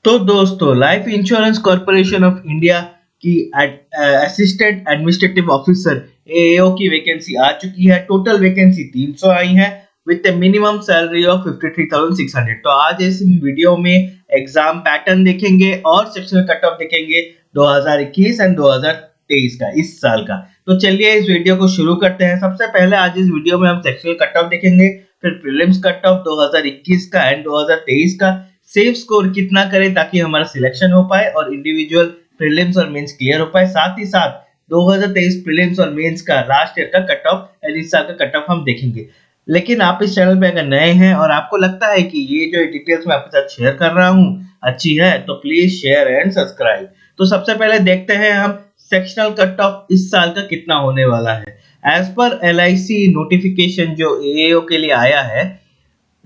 तो दोस्तों, life insurance corporation of India की असिस्टेंट एडमिनिस्ट्रेटिव ऑफिसर एएओ की वैकेंसी आ चुकी है। टोटल वैकेंसी 300 आई है with A minimum salary of 53,600। तो आज इस वीडियो में एग्जाम पैटर्न देखेंगे और सेक्शनल कट ऑफ देखेंगे 2021 एंड 2023 का, इस साल का। तो चलिए इस वीडियो को शुरू करते हैं। सबसे पहले आज इस वीडियो में हम सेक्शनल कट ऑफ देखेंगे, फिर प्रीलिम्स कट ऑफ 2021 का एंड 2023 का, सेफ स्कोर कितना करें ताकि हमारा सिलेक्शन हो पाए और इंडिविजुअल प्रीलिम्स और मेंस क्लियर हो पाए। साथ ही साथ 2023 प्रीलिम्स और मेंस का लास्ट ईयर का कट ऑफ एंड इस साल का कट ऑफ हम देखेंगे। लेकिन आप इस चैनल पे अगर नए हैं और आपको लगता है कि ये जो डिटेल्स मैं आपके साथ शेयर कर रहा हूँ अच्छी है, तो प्लीज शेयर एंड सब्सक्राइब। तो सबसे पहले देखते हैं हम सेक्शनल कट ऑफ इस साल का कितना होने वाला है। एज पर LIC नोटिफिकेशन जो एएओ के लिए आया है,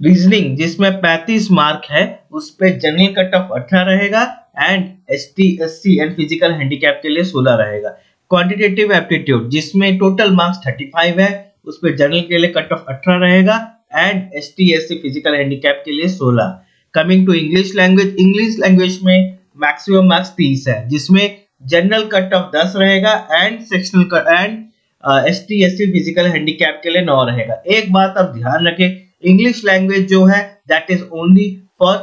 रीजनिंग जिसमें 35 मार्क है उस पे जनरल कट ऑफ 18 रहेगा and ST SC and physical handicap के लिए 16 रहेगा। क्वांटिटेटिव एप्टीट्यूड जिसमें टोटल मार्क्स 35 है उस पे जनरल के लिए कट ऑफ 18 रहेगा and ST SC physical handicap के लिए 16। कमिंग टू इंग्लिश लैंग्वेज में मैक्सिमम मार्क्स 30 है जिसमें जनरल कट ऑफ 10 रहेगा and sectional cut and ST SC physical handicap के लिए 9 रहेगा। एक बात आप ध्यान रखें, इंग्लिश लैंग्वेज जो है that is only for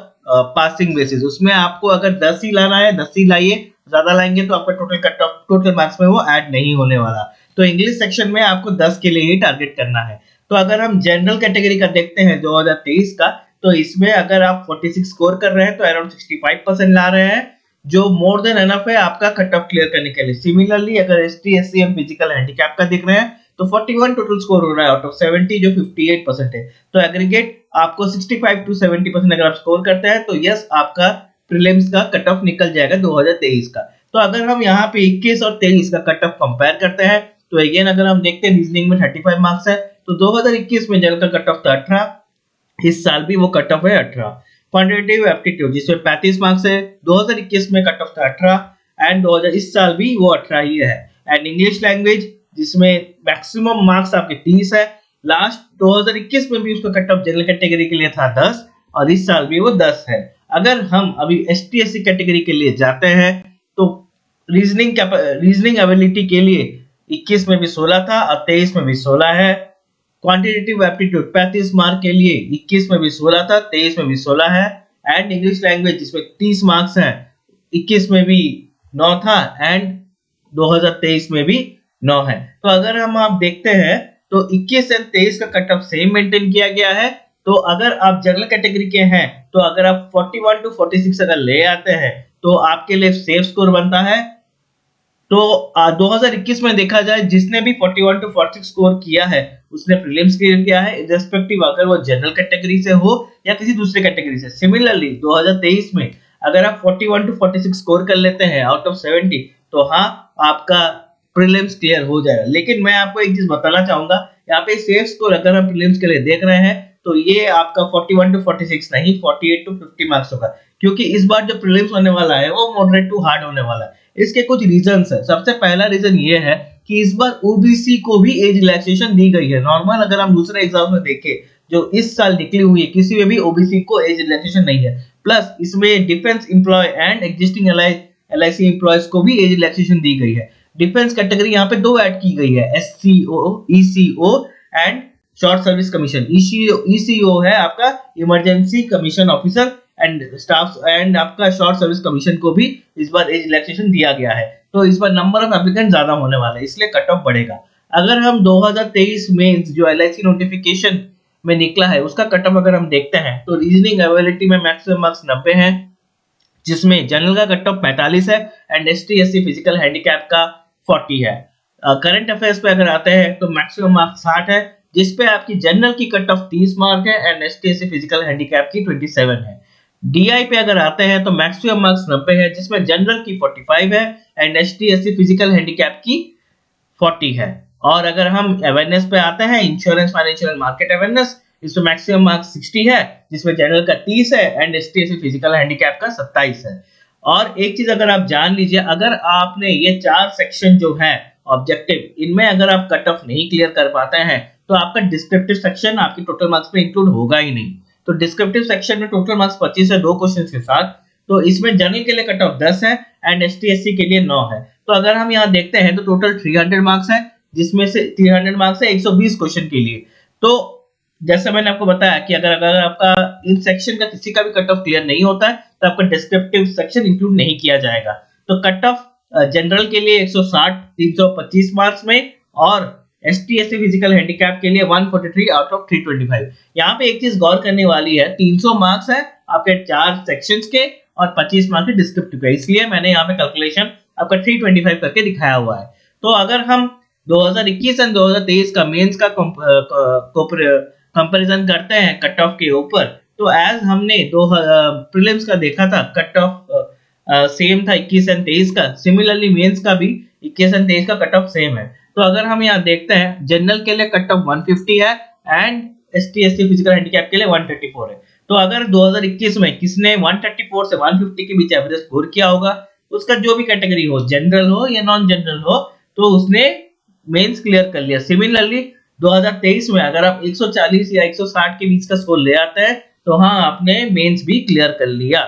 passing basis. उसमें आपको अगर 10 ही लाना है 10 ही लाइए, ज्यादा लाएंगे तो आपका total cut off total marks में वो ऐड नहीं होने वाला। तो इंग्लिश सेक्शन में आपको 10 के लिए ही टारगेट करना है। तो अगर हम जनरल कैटेगरी का देखते हैं 2023 का, तो इसमें अगर आप 46 स्कोर कर रहे हैं तो अराउंड 65% ला रहे हैं, जो मोर देन एनफ है आपका कट ऑफ क्लियर करने के लिए। सिमिलरली अगर ST SC and physical handicap का देख रहे हैं तो 41 टोटल स्कोर हो रहा है आउट ऑफ 70, जो 58% है। तो एग्रीगेट आपको 65 to 70% अगर आप स्कोर करते हैं तो यस आपका प्रीलिम्स का कट ऑफ निकल जाएगा 2023 का। तो अगर हम यहाँ पे 21 और 23 का कट ऑफ कंपेयर करते हैं तो अगेन अगर हम देखते हैं रीजनिंग में 35 मार्क्स है तो 2021 में जनरल का कट ऑफ था 18, इस साल भी वो कट ऑफ है 18। क्वांटिटेटिव एप्टीट्यूड जिसमें 35 मार्क्स है 2021 में कट ऑफ था 18 एंड 2000 इस साल भी वो 18 ही है। एंड इंग्लिश लैंग्वेज जिसमें मैक्सिमम मार्क्स आपके 30 है, लास्ट 2021 में भी उसका कट ऑफ जनरल कैटेगरी के लिए था 10 और इस साल भी वो 10 है। अगर हम अभी ST SC कैटेगरी के लिए जाते हैं तो रीजनिंग एबिलिटी के लिए 21 में भी 16 था और 23 में भी 16 है। क्वांटिटेटिव एप्टीट्यूड 35 मार्क के लिए 21 में भी 16 था, 23 में भी 16 है। एंड इंग्लिश लैंग्वेज जिसमें 30 मार्क्स है 21 में भी 9 था एंड 2023 में भी 9 है। तो अगर हम आप देखते हैं तो 21 एंड 23 का कट ऑफ सेम मेंटेन किया गया है। तो अगर आप जनरल कैटेगरी के हैं तो अगर आप 41 to 46 अगर ले आते हैं तो आपके लिए सेफ स्कोर बनता है। तो 2021 में देखा जाए जिसने भी 41 to 46 स्कोर किया है उसने प्रीलिम्स क्लियर किया है, रिस्पेक्टिव अगर वो जनरल कैटेगरी से हो या किसी दूसरे कैटेगरी से। सिमिलरली 2023 में अगर आप 41 to 46 स्कोर कर लेते हैं आउट ऑफ 70 तो हाँ आपका प्रीलिम्स क्लियर हो जाएगा। लेकिन मैं आपको एक चीज बताना चाहूंगा, यहाँ पे सेफ स्कोर अगर हम प्रीलिम्स के लिए देख रहे हैं तो ये आपका 41 to 46 नहीं 48 to 50 मार्क्स होगा, क्योंकि इस बार जो प्रीलिम्स होने वाला है वो मॉडरेट टू हार्ड होने वाला है। इसके कुछ रीजंस है। सबसे पहला रीजन ये है कि इस बार OBC को भी एज रिलैक्सेशन दी गई है। नॉर्मल अगर हम दूसरे एग्जाम में देखें जो इस साल निकली हुई है किसी में भी OBC को एज रिलैक्सेशन नहीं है। प्लस इसमें defence employ and existing LIC employees को भी एज रिलैक्सेशन दी गई है। डिफेंस कैटेगरी यहाँ पे 2 ऐड की गई है, SCO ECO and short service commission. ECO है आपका emergency commission officer and staff and आपका शॉर्ट सर्विस कमीशन को भी इस बार एज रिलैक्सेशन दिया गया है। तो इस बार नंबर ऑफ एप्लीकेंट ज्यादा होने वाला है इसलिए कट ऑफ बढ़ेगा। अगर हम 2023 में जो LIC नोटिफिकेशन में निकला है उसका कट ऑफ अगर हम देखते हैं तो रीजनिंग एबिलिटी में मैक्सिमम मार्क्स 90 है जिसमें जनरल का कट ऑफ 45 है and ST SC physical handicap का 40 है। करंट अफेयर्स पे अगर आते हैं तो मैक्सिमम मार्क्स 60 है जिसपे आपकी जनरल की कट ऑफ 30 मार्क है and ST SC physical handicap की 27 है। DI पे अगर आते हैं तो मैक्सिमम मार्क्स 90 है जिसमें जनरल की 45 है and ST SC physical handicap की 40 है। और अगर हम अवेयरनेस पे आते हैं, इंश्योरेंस फाइनेंशियल मार्केट अवेयरनेस, इसमें मैक्सिमम मार्क्स 60 है जिसमें जनरल का 30 है and ST SC physical handicap का 27 है। और एक चीज अगर आप जान लीजिए, अगर आपने ये 4 सेक्शन जो है ऑब्जेक्टिव इनमें अगर आप कट ऑफ नहीं क्लियर कर पाते हैं तो आपका डिस्क्रिप्टिव सेक्शन आपकी टोटल मार्क्स में इंक्लूड होगा ही नहीं। तो डिस्क्रिप्टिव सेक्शन में टोटल मार्क्स 25 है 2 क्वेश्चंस के साथ, तो इसमें जनरल के लिए कट ऑफ 10 है एंड एसटी एससी के लिए 9 है। तो अगर हम यहाँ देखते हैं तो टोटल 300 मार्क्स है, जिसमें से 300 मार्क्स है 120 क्वेश्चन के लिए। तो जैसे मैंने आपको बताया कि अगर आपका इन सेक्शन का किसी का भी कट ऑफ क्लियर नहीं होता है तो आपका डिस्क्रिप्टिव सेक्शन इंक्लूड नहीं किया जाएगा। तो कट ऑफ जनरल के लिए 160 325 मार्क्स में, और एसटी एससी फिजिकल हैंडीकैप के लिए 143 आउट ऑफ 325। यहाँ पे एक चीज गौर करने वाली है, 300 मार्क्स है आपके 4 सेक्शंस के और 25 मार्क्स के डिस्क्रिप्टिव के, इसलिए मैंने यहाँ पे कैलकुलेशन आपका 325 करके दिखाया हुआ है। तो अगर हम 2021 एंड 2023 का मेंस का कंपैरिजन करते हैं कट ऑफ के ऊपर, तो एज हमने दो प्रीलिम्स का देखा था कट ऑफ सेम था 21 एंड 23 का, सिमिलरली मेंस का भी 21 एंड 23 का कट ऑफ सेम है। तो अगर हम यहाँ देखते हैं जनरल के लिए कट ऑफ 150 है and ST SC physical handicap के लिए 134 है। तो अगर 2021 में किसने 134 से 150 के बीच एवरेज स्कोर किया होगा, उसका जो भी कैटेगरी हो, जनरल हो या नॉन जनरल हो, तो उसने मेंस क्लियर कर लिया। सिमिलरली 2023 में अगर आप 140 या 160 के बीच का स्कोर ले आते हैं तो हाँ, आपने मेंस भी क्लियर कर लिया।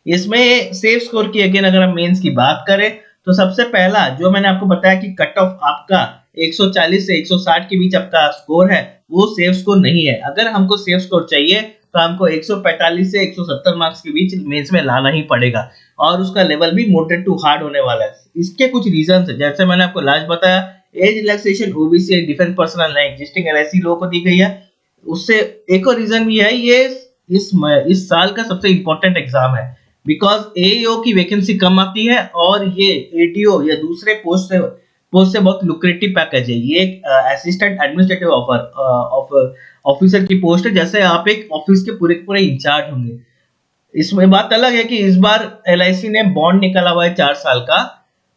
इसमें सेफ स्कोर की अगेन अगर हम मेंस की बात करें तो सबसे पहला जो मैंने आपको बताया कि कट ऑफ आपका 140 से 160 के बीच आपका स्कोर है, वो सेफ स्कोर नहीं है। अगर हमको सेफ स्कोर चाहिए तो हमको 145 से 170 मार्क्स के बीच मेंस में लाना ही पड़ेगा, और उसका लेवल भी मॉडरेट टू हार्ड होने वाला है। इसके कुछ रीजन है, जैसे मैंने आपको लास्ट बताया, age relaxation OBC and defence personnel existing LIC लोगों को दी गई है। उससे एक और रीजन भी है, ये इस साल का सबसे इंपॉर्टेंट एग्जाम है, बिकॉज एओ की वैकेंसी कम आती है और ये एडीओ या दूसरे पोस्ट से बहुत लुक्रेटिव पैकेज है। ये एक असिस्टेंट एडमिनिस्ट्रेटिव ऑफिसर की पोस्ट है, जैसे आप एक ऑफिस के पूरे इंचार्ज होंगे। इसमें बात अलग है कि इस बार एलआईसी ने बॉन्ड निकाला हुआ है 4 साल का,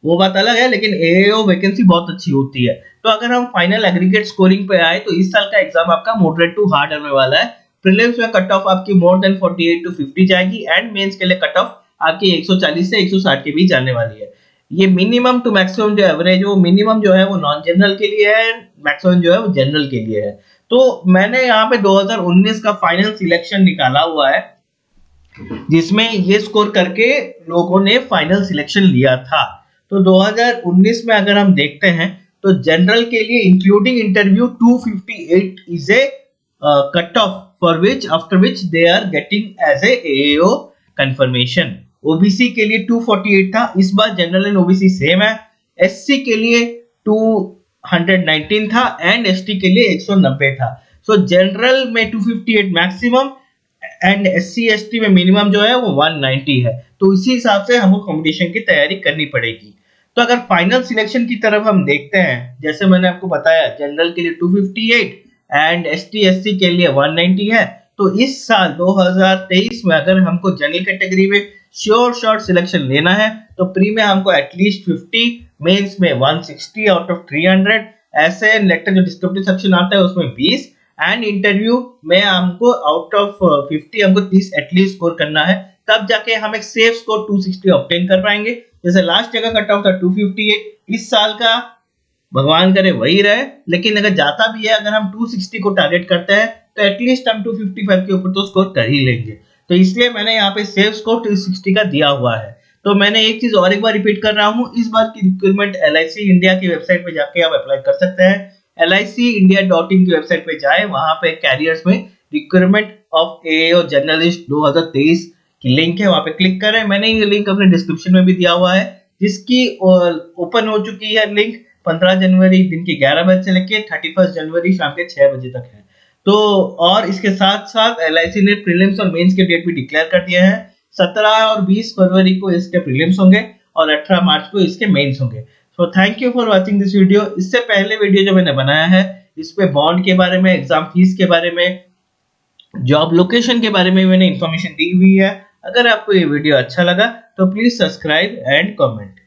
वो बात अलग है, लेकिन एओ वैकेंसी बहुत अच्छी होती है। तो अगर हम फाइनल एग्रीगेट स्कोरिंग पे आए तो इस साल का एग्जाम आपका मॉडरेट टू हार्ड होने वाला है। प्रीलिम्स में कट ऑफ आपकी मोर देन 48 टू 50 जाएगी एंड मेंस के लिए कट ऑफ आपकी 140 से 160 के बीच जाने वाली है। ये मिनिमम टू मैक्सिमम जो एवरेज, वो मिनिमम जो है वो नॉन जनरल के लिए है, मैक्सिमम जो है वो जनरल के लिए है। तो मैंने यहाँ पे 2019 का फाइनल सिलेक्शन निकाला हुआ है, जिसमें ये स्कोर करके लोगों ने फाइनल सिलेक्शन लिया था। तो 2019 में अगर हम देखते हैं तो जनरल के लिए including interview 258 is a cut off for which after which they are getting as a AO confirmation. OBC के लिए 248 था, इस बार जनरल एंड ओबीसी सेम है। एससी के लिए 219 था एंड एसटी के लिए 190 था। सो जनरल में 258 मैक्सिमम एंड एससी एसटी में मिनिमम जो है वो 190 है। तो इसी हिसाब से हमको कंपटीशन की तैयारी करनी पड़ेगी। तो अगर फाइनल सिलेक्शन की तरफ हम देखते हैं, जैसे मैंने आपको बताया जनरल के लिए 258 एंड एसटी एससी के लिए 190 है। तो इस साल 2023 में अगर हमको जनरल कैटेगरी में श्योर शॉर्ट सिलेक्शन लेना है तो प्री में हमको एटलीस्ट 50, मेंस में 160 आउट ऑफ 300, ऐसे लेटर जो डिस्क्रिप्टिव सेक्शन आता है उसमें 20 एंड इंटरव्यू में हमको आउट ऑफ 50 हमको 30 एटलीस्ट स्कोर करना है, तब जाके हम एक सेफ स्कोर 260 ऑब्टेन कर पाएंगे। जैसे लास्ट ईयर का कट ऑफ था 258, इस साल का भगवान करे वही रहे, लेकिन अगर जाता भी है, अगर हम 260 को टारगेट करते हैं तो एटलीस्ट हम 255 के ऊपर तो स्कोर कर ही लेंगे। तो इसलिए मैंने यहाँ पे सेफ स्कोर 260 का दिया हुआ है। तो मैंने एक चीज और एक बार रिपीट कर रहा हूँ, इस बार की रिक्रूटमेंट एलआईसी इंडिया की वेबसाइट पे जाके आप अप्लाई कर सकते हैं। licindia.in की वेबसाइट पे जाए, वहां पे कैरियर्स में रिक्रूटमेंट ऑफ एओ जर्नलिस्ट 2023 की लिंक है, वहां पे क्लिक करें। मैंने ये लिंक अपने डिस्क्रिप्शन में भी दिया हुआ है, जिसकी ओपन हो चुकी है लिंक 15 जनवरी दिन के 11 बजे से लेके 31 जनवरी शाम के 6 बजे तक है। तो और इसके साथ साथ एलआईसी ने प्रीलिम्स और मेंस के डेट भी डिक्लेयर कर दिए हैं। 17 और 20 फरवरी को इसके प्रीलिम्स होंगे और 18 मार्च को इसके मेंस होंगे। So thank you for watching this video. इससे पहले वीडियो जो मैंने बनाया है इस पे बॉन्ड के बारे में, एग्जाम फीस के बारे में, जॉब लोकेशन के बारे में मैंने इंफॉर्मेशन दी हुई है। अगर आपको ये वीडियो अच्छा लगा तो प्लीज सब्सक्राइब एंड कमेंट।